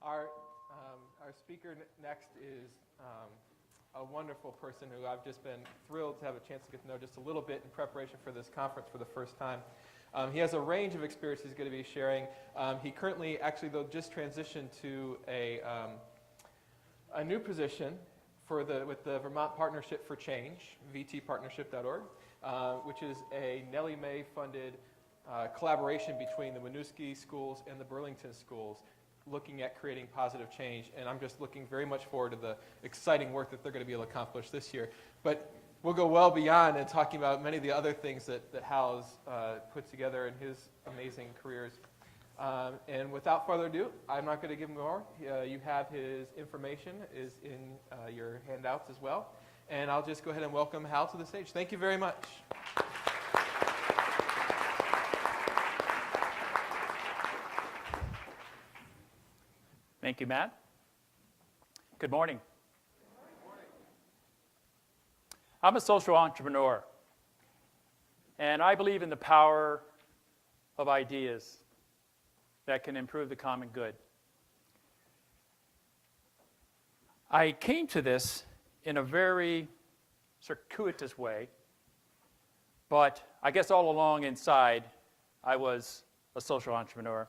Our speaker next is a wonderful person who I've just been thrilled to have a chance to get to know just a little bit in preparation for this conference for the first time. He has a range of experience he's going to be sharing. He currently, actually, though, just transitioned to a new position with the Vermont Partnership for Change, vtpartnership.org, which is a Nellie Mae funded collaboration between the Winooski schools and the Burlington schools, looking at creating positive change. And I'm just looking very much forward to the exciting work that they're going to be able to accomplish this year. But we'll go well beyond and talking about many of the other things that Hal has put together in his amazing careers. And without further ado, I'm not going to give him more. You have his information is in your handouts as well. And I'll just go ahead and welcome Hal to the stage. Thank you very much. Thank you, Matt. Good morning. Good morning. I'm a social entrepreneur, and I believe in the power of ideas that can improve the common good. I came to this in a very circuitous way, but I guess all along inside, I was a social entrepreneur.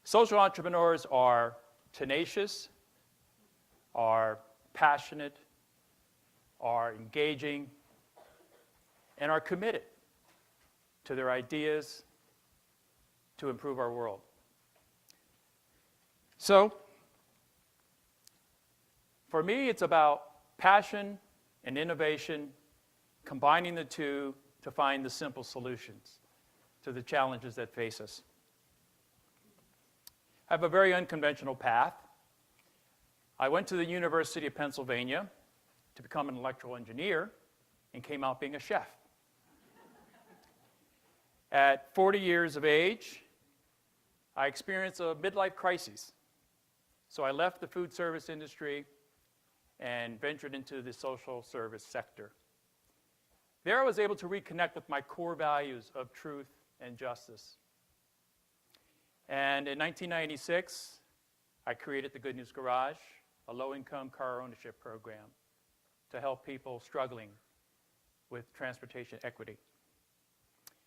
Social entrepreneurs are tenacious, are passionate, are engaging, and are committed to their ideas to improve our world. So, for me, it's about passion and innovation, combining the two to find the simple solutions to the challenges that face us. I have a very unconventional path. I went to the University of Pennsylvania to become an electrical engineer and came out being a chef. At 40 years of age, I experienced a midlife crisis. So I left the food service industry and ventured into the social service sector. There I was able to reconnect with my core values of truth and justice. And in 1996, I created the Good News Garage, a low-income car ownership program to help people struggling with transportation equity.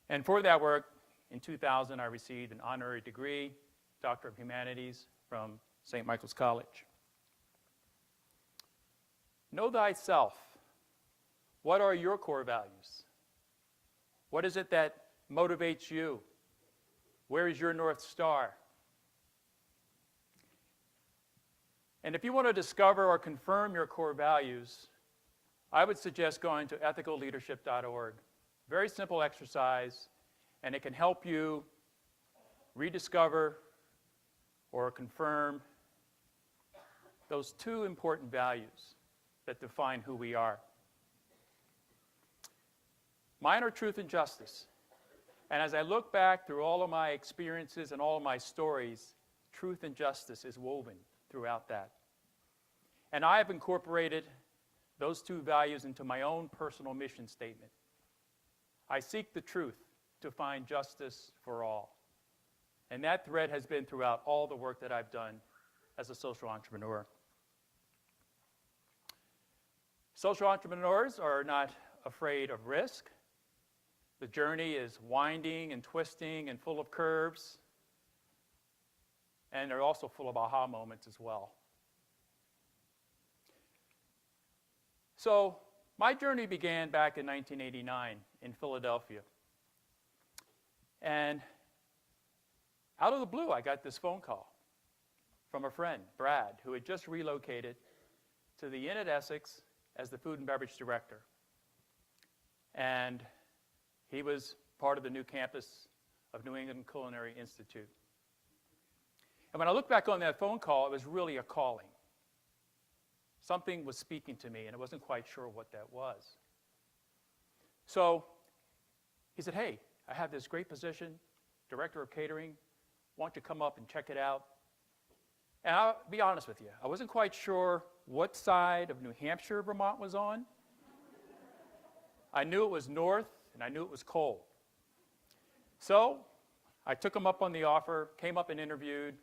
And for that work, in 2000, I received an honorary degree, Doctor of Humanities, from St. Michael's College. Know thyself. What are your core values? What is it that motivates you? Where is your North Star? And if you want to discover or confirm your core values, I would suggest going to ethicalleadership.org. Very simple exercise, and it can help you rediscover or confirm those two important values that define who we are. Mine are truth and justice. And as I look back through all of my experiences and all of my stories, truth and justice is woven throughout that. And I have incorporated those two values into my own personal mission statement. I seek the truth to find justice for all. And that thread has been throughout all the work that I've done as a social entrepreneur. Social entrepreneurs are not afraid of risk. The journey is winding and twisting and full of curves. And they're also full of aha moments as well. So my journey began back in 1989 in Philadelphia. And out of the blue, I got this phone call from a friend, Brad, who had just relocated to the Inn at Essex as the food and beverage director. And he was part of the new campus of New England Culinary Institute. And when I look back on that phone call, it was really a calling. Something was speaking to me, and I wasn't quite sure what that was. So he said, hey, I have this great position, director of catering. Why don't you come up and check it out? And I'll be honest with you, I wasn't quite sure what side of New Hampshire Vermont was on. I knew it was north, and I knew it was cold. So I took him up on the offer, came up and interviewed,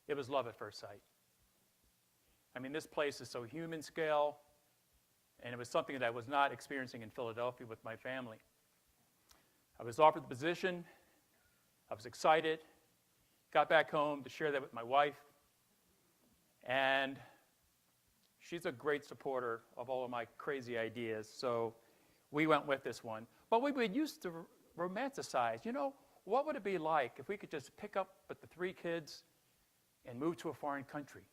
It was love at first sight. I mean, this place is so human scale, and it was something that I was not experiencing in Philadelphia with my family. I was offered the position. I was excited. Got back home to share that with my wife. And she's a great supporter of all of my crazy ideas, so we went with this one. But we used to romanticize, what would it be like if we could just pick up with the 3 kids and move to a foreign country?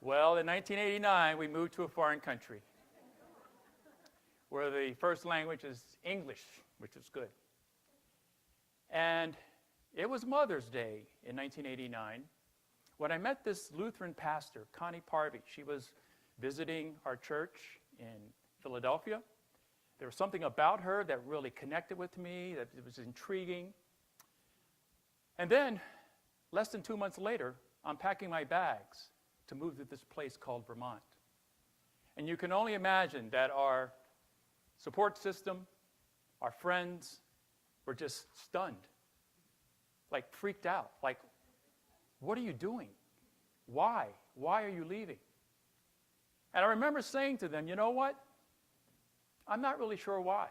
Well, in 1989, we moved to a foreign country where the first language is English, which is good. And it was Mother's Day in 1989 when I met this Lutheran pastor, Connie Parvey. She was visiting our church in Philadelphia. There was something about her that really connected with me, that it was intriguing. And then, less than 2 months later, I'm packing my bags to move to this place called Vermont. And you can only imagine that our support system, our friends, were just stunned, like freaked out, like, what are you doing? Why? Why are you leaving? And I remember saying to them, you know what? I'm not really sure why,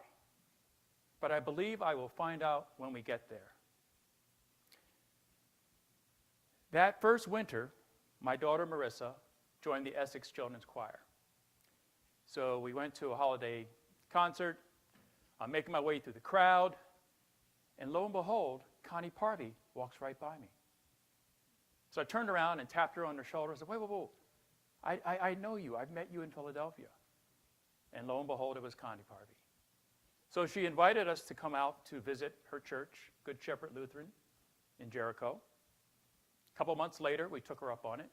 but I believe I will find out when we get there. That first winter, my daughter Marissa joined the Essex Children's Choir. So we went to a holiday concert. I'm making my way through the crowd, and lo and behold, Connie Parvey walks right by me. So I turned around and tapped her on her shoulder and said, whoa. I know you. I've met you in Philadelphia. And lo and behold, it was Connie Parvey. So she invited us to come out to visit her church, Good Shepherd Lutheran, in Jericho. A couple months later, we took her up on it.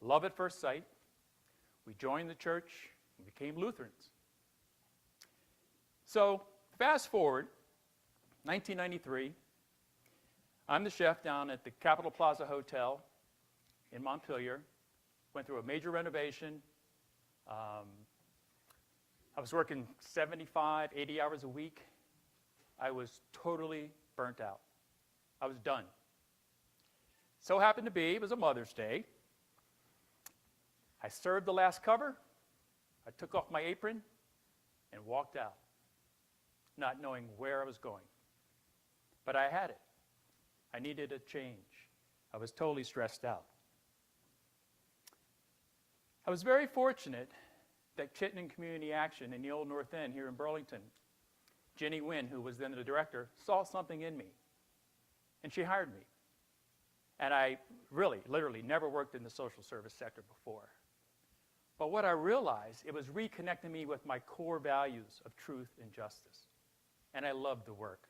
Love at first sight. We joined the church and became Lutherans. So fast forward, 1993, I'm the chef down at the Capitol Plaza Hotel in Montpelier. Went through a major renovation. I was working 75, 80 hours a week. I was totally burnt out. I was done. So happened to be, it was a Mother's Day. I served the last cover. I took off my apron and walked out, not knowing where I was going. But I had it. I needed a change. I was totally stressed out. I was very fortunate that Chittenden Community Action in the Old North End here in Burlington, Jenny Wynn, who was then the director, saw something in me, and she hired me. And I really, literally never worked in the social service sector before. But what I realized, it was reconnecting me with my core values of truth and justice. And I loved the work.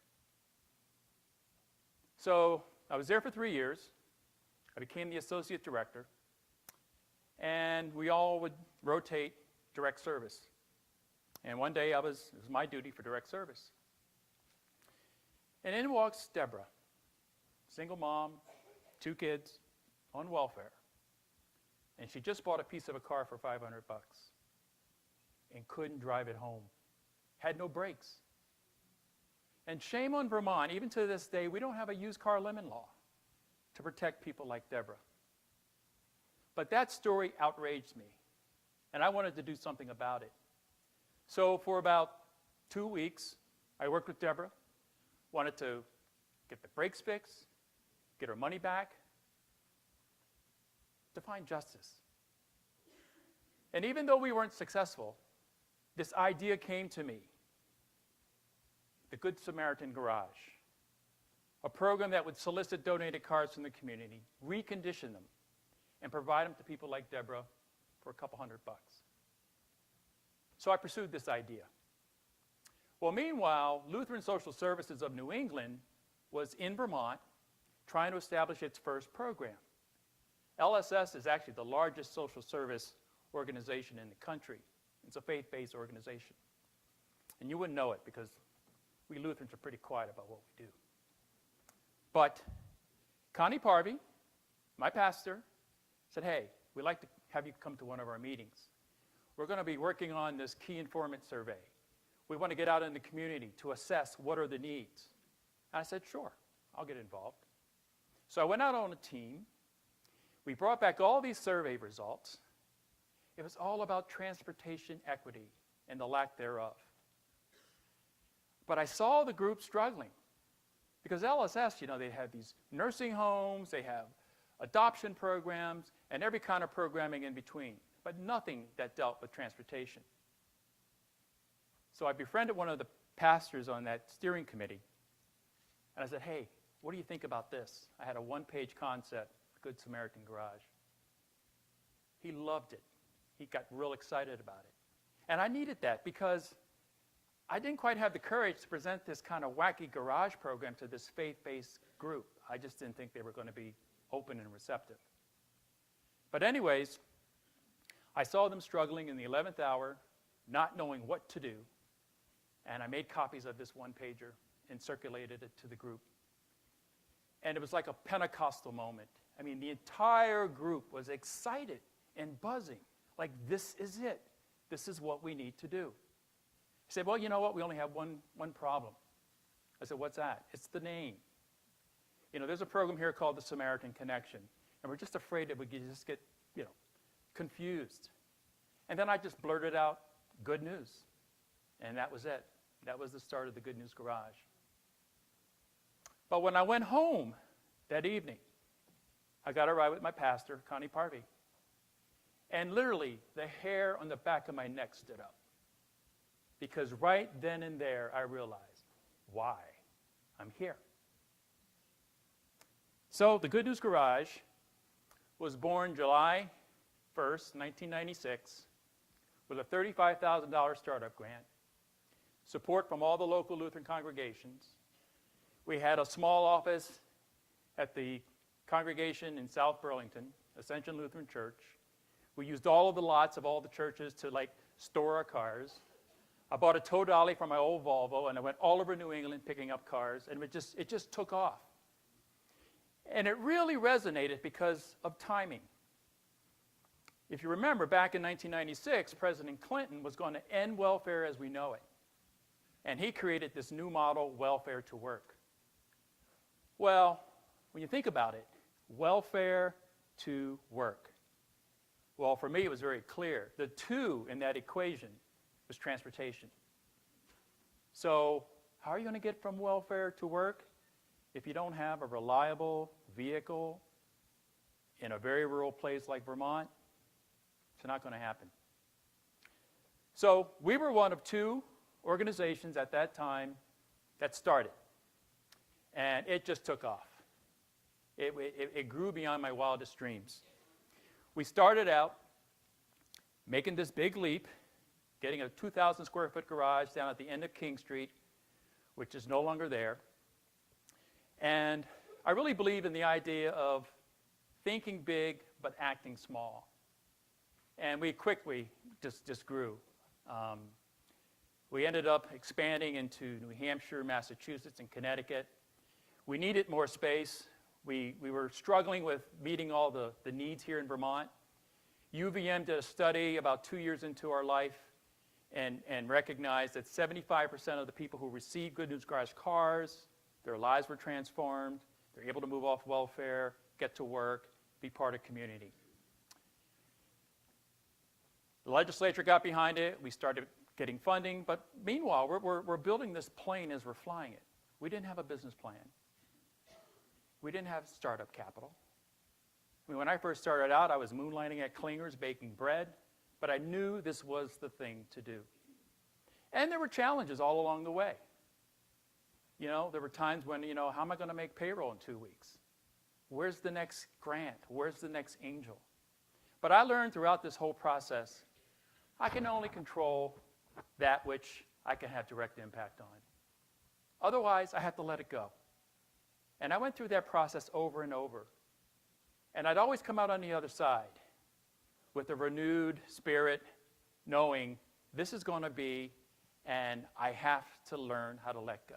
So I was there for 3 years. I became the associate director. And we all would rotate direct service. And one day it was my duty for direct service. And in walks Deborah, single mom, 2 kids, on welfare. And she just bought a piece of a car for $500 and couldn't drive it home. Had no brakes. And shame on Vermont, even to this day, we don't have a used car lemon law to protect people like Deborah. But that story outraged me, and I wanted to do something about it. So for about 2 weeks, I worked with Deborah, wanted to get the brakes fixed, get her money back, to find justice. And even though we weren't successful, this idea came to me. The Good Samaritan Garage, a program that would solicit donated cars from the community, recondition them, and provide them to people like Deborah for a couple $100. So I pursued this idea. Well, meanwhile, Lutheran Social Services of New England was in Vermont trying to establish its first program. LSS is actually the largest social service organization in the country. It's a faith-based organization. And you wouldn't know it because we Lutherans are pretty quiet about what we do. But Connie Parvey, my pastor, said, hey, we'd like to have you come to one of our meetings. We're going to be working on this key informant survey. We want to get out in the community to assess what are the needs. And I said, sure, I'll get involved. So I went out on a team. We brought back all these survey results. It was all about transportation equity and the lack thereof. But I saw the group struggling because LSS, they have these nursing homes, they have adoption programs, and every kind of programming in between, but nothing that dealt with transportation. So I befriended one of the pastors on that steering committee, and I said, hey, what do you think about this? I had a one-page concept, Good Samaritan Garage. He loved it. He got real excited about it. And I needed that because I didn't quite have the courage to present this kind of wacky garage program to this faith-based group. I just didn't think they were going to be open and receptive. But anyways, I saw them struggling in the 11th hour, not knowing what to do, and I made copies of this one-pager and circulated it to the group. And it was like a Pentecostal moment. I mean, the entire group was excited and buzzing, like this is it. This is what we need to do. He said, well, you know what? We only have one problem. I said, what's that? It's the name. There's a program here called the Samaritan Connection, and we're just afraid that we could just get, confused. And then I just blurted out, good news. And that was it. That was the start of the Good News Garage. But when I went home that evening, I got a ride with my pastor, Connie Parvey. And literally, the hair on the back of my neck stood up. Because right then and there, I realized why I'm here. So the Good News Garage was born July 1st, 1996, with a $35,000 startup grant, support from all the local Lutheran congregations. We had a small office at the congregation in South Burlington, Ascension Lutheran Church. We used all of the lots of all the churches to store our cars. I bought a tow dolly from my old Volvo, and I went all over New England picking up cars, and it just took off. And it really resonated because of timing. If you remember, back in 1996, President Clinton was going to end welfare as we know it. And he created this new model, welfare to work. Well, when you think about it, welfare to work. Well, for me, it was very clear. The two in that equation was transportation. So how are you going to get from welfare to work if you don't have a reliable vehicle in a very rural place like Vermont? It's not going to happen. So we were one of two organizations at that time that started. And it just took off. It grew beyond my wildest dreams. We started out making this big leap, getting a 2,000 square foot garage down at the end of King Street, which is no longer there. And I really believe in the idea of thinking big but acting small. And we quickly just grew. We ended up expanding into New Hampshire, Massachusetts, and Connecticut. We needed more space. We were struggling with meeting all the needs here in Vermont. UVM did a study about 2 years into our life and recognized that 75% of the people who received Good News Garage cars, their lives were transformed. They're able to move off welfare, get to work, be part of community. The legislature got behind it. We started getting funding. But meanwhile, we're building this plane as we're flying it. We didn't have a business plan. We didn't have startup capital. I mean, when I first started out, I was moonlighting at Klinger's baking bread, but I knew this was the thing to do. And there were challenges all along the way. There were times when, how am I going to make payroll in 2 weeks? Where's the next grant? Where's the next angel? But I learned throughout this whole process, I can only control that which I can have direct impact on. Otherwise, I have to let it go. And I went through that process over and over. And I'd always come out on the other side with a renewed spirit, knowing this is going to be, and I have to learn how to let go.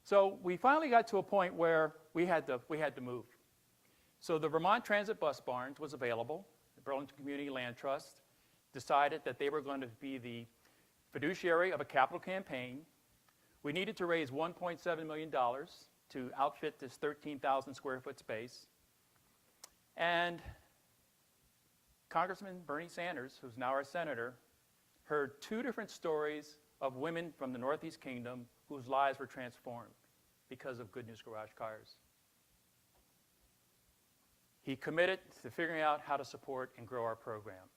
So we finally got to a point where we had to move. So the Vermont Transit Bus Barns was available. The Burlington Community Land Trust decided that they were going to be the fiduciary of a capital campaign. We needed to raise $1.7 million to outfit this 13,000 square foot space. And Congressman Bernie Sanders, who's now our senator, heard 2 different stories of women from the Northeast Kingdom whose lives were transformed because of Good News Garage cars. He committed to figuring out how to support and grow our program.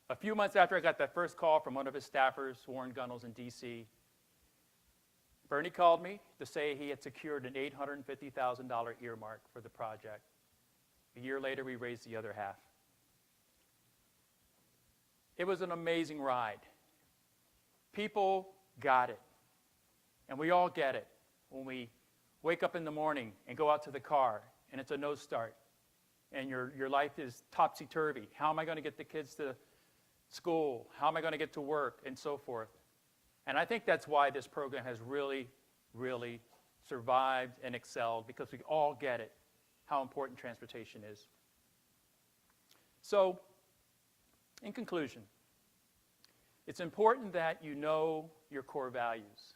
A few months after I got that first call from one of his staffers, Warren Gunnels in DC, Bernie called me to say he had secured an $850,000 earmark for the project. A year later, we raised the other half. It was an amazing ride. People got it. And we all get it when we wake up in the morning and go out to the car and it's a no start and your life is topsy-turvy. How am I going to get the kids to school? How am I going to get to work? And so forth. And I think that's why this program has really, really survived and excelled, because we all get it, how important transportation is. So, in conclusion, it's important that you know your core values.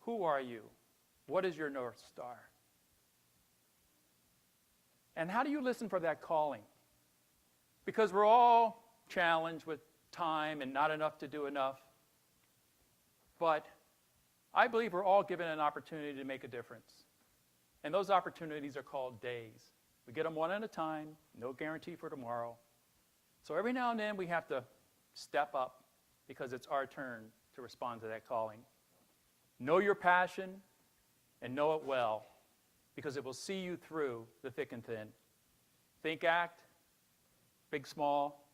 Who are you? What is your North Star? And how do you listen for that calling? Because we're all challenged with time and not enough to do enough. But I believe we're all given an opportunity to make a difference. And those opportunities are called days. We get them one at a time, no guarantee for tomorrow. So every now and then we have to step up because it's our turn to respond to that calling. Know your passion and know it well, because it will see you through the thick and thin. Think, act, big, small,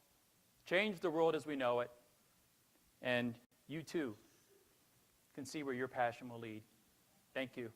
change the world as we know it, and you too can see where your passion will lead. Thank you.